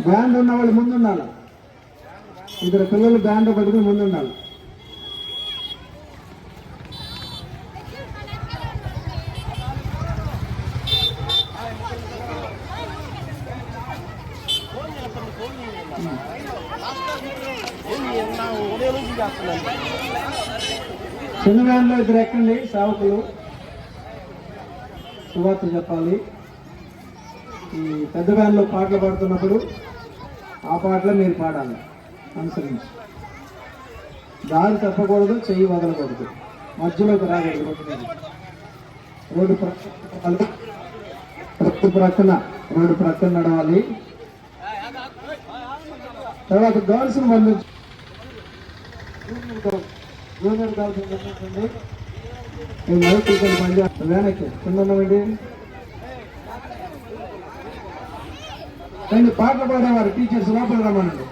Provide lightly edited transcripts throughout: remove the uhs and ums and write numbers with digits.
Band ఉన్నవాళ్ళు ముందుండాలి. ఇద్దరు పిల్లలు బ్యాండ్ పట్టుకుని ముందుండాలి. చిన్న వ్యాన్లో ఇద్దరు ఎక్కండి. సేవకులు సువార్త చెప్పాలి. ఈ పెద్ద వ్యాన్లో పాటలు పాడుతున్నప్పుడు ఆ పాటలు మీరు పాడాలి అనుసరించి. దారి తప్పకూడదు, చెయ్యి వదలకూడదు, మధ్యలోకి రాకూడదు. రోడ్డు ప్రక్కన నడవాలి. తర్వాత గర్ల్స్ పంపించండి. జూనియర్ గర్ల్స్ పంపించండి. వెనక్కి కింద ఉన్నవండి. రెండు పాటలు పాడేవారు టీచర్స్ లోపల రమ్మనండి.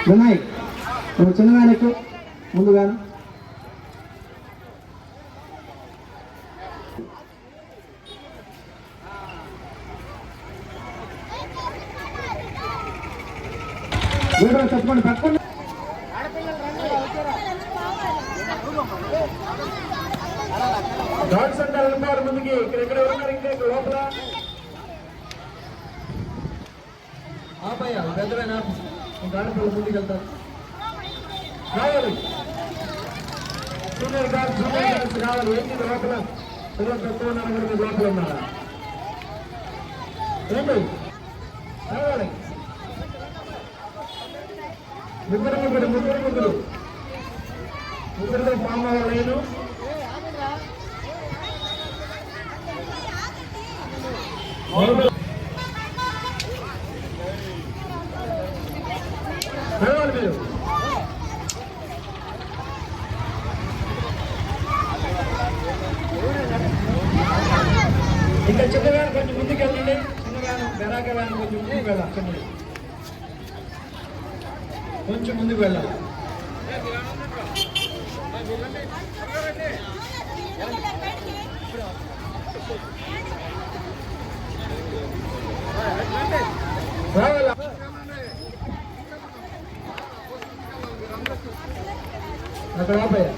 వినయ్ నువ్వు చిన్న వెనక్కి ముందుగాను. వీడియో చెప్పండి పక్కన. డాక్స్ అంతా వెళ్ళిపోవాలి ముందుకి. ఇక్కడ ఉన్నారు ఇంకా లోపల ఆపయ్యా పెద్దమైన ఆడపిల్లలు ముందుకు వెళ్తారు. రావాలి సీనియర్ గార్డ్స్ రావాలి. ఏంటి లోపల పిల్లలు తక్కువ ఉన్నారు మీరు లోపల ఉన్నారా? ఏంటి రావాలి. ముగ్గురుతో ఫామ్ అవ్వలేను. రావాలి మీరు. ఇంకా చిన్న వ్యాన్ కొంచెం ముందుకు వెళ్ళండి. చిన్న వ్యాన్ బెరాక వ్యాన్ కొంచెం ముందుకు వెళ్ళాలి. కొంచెం ముందుకు వెళ్ళాలి. అక్కడ ఆపయ్యా.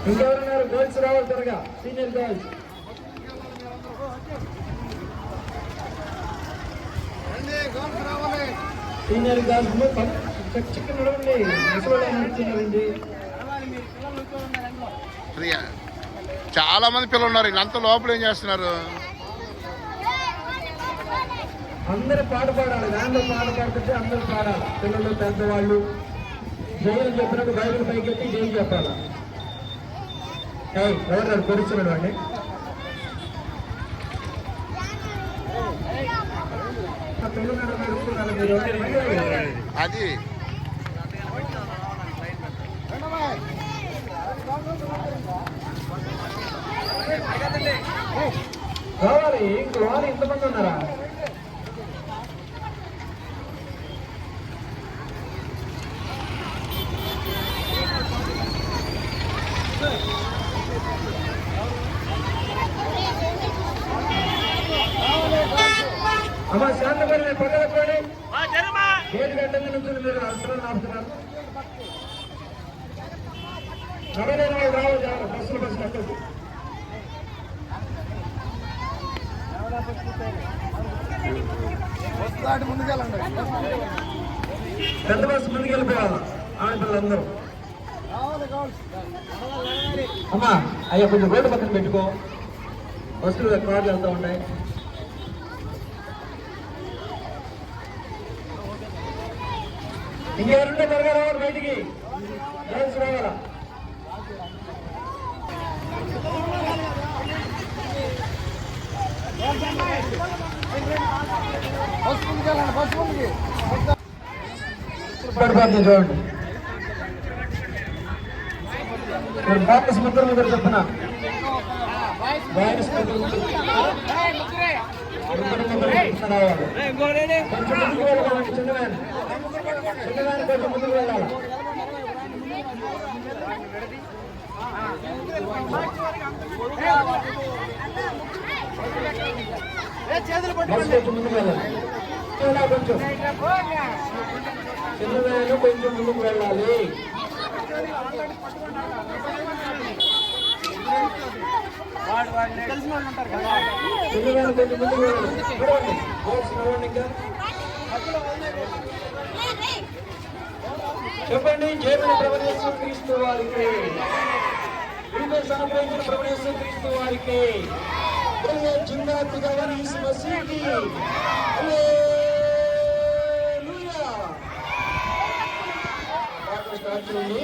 ఇంకెవరున్నారు? గర్ల్స్ రావాలి త్వరగా. Senior girls senior girls chicken నడవండి. నడుస్తున్నారండి. చాలా మంది పిల్లలు ఉన్నారు. ఇంత లోపల ఏం చేస్తున్నారు? అందరూ పాట పాడాలి. దాంట్లో పాట పాడుతుంటే అందరూ పాడాలి. పిల్లలు పెద్దవాళ్ళు జైలు చెప్పినప్పుడు బైబిల్ పైకి ఎత్తి జైలు చెప్పాలి. ఎవరు కూర్చున్నాడు అండి. అది రావాలి. ఇంకో వాళ్ళు ఇంతమంది ఉన్నారా? అమ్మా శాంతపడి పక్కన గేట్ గడ్డంగా నుంచి మీరు అవసరం ఆపుతున్నారు. నడవలేని వాళ్ళు రావాలి. బస్సులు కట్టదు. పెద్ద బస్సు ముందుకు వెళ్ళిపోవాలి. ఆడపిల్లలందరూ అమ్మా అయ్యా కొంచెం రోడ్డు పక్కన పెట్టుకో. బస్సులు కార్లు వెళ్తూ ఉన్నాయి. ఇంకెవరుంటే త్వరగా రావాలి బయటికి. గర్ల్స్ రావాలా? చూడండి బాబు ముద్ర చెప్తున్నా. బాయ్స్ కొంచెం ముందుకు రావాలి. కొంచెం ముందుకు వెళ్ళాలి. చిన్నవాని కొంచెం ముందుకు వెళ్ళాలి. కొంచెం ముందుకు వెళ్ళాలి. కొంచెం చిన్నవాని కొంచెం ముందుకు వెళ్ళాలి. చిన్నవాని కొంచెం ముందుకు వెళ్ళాలి. ఇంకా చెప్పండి. జయమని ప్రభునేశ్వర క్రీస్తు వారికి, అనుగ్రహించిన ప్రభునేశ్వర క్రీస్తు వారికి, జిందాకు మసీకి స్టార్ట్ చేయండి.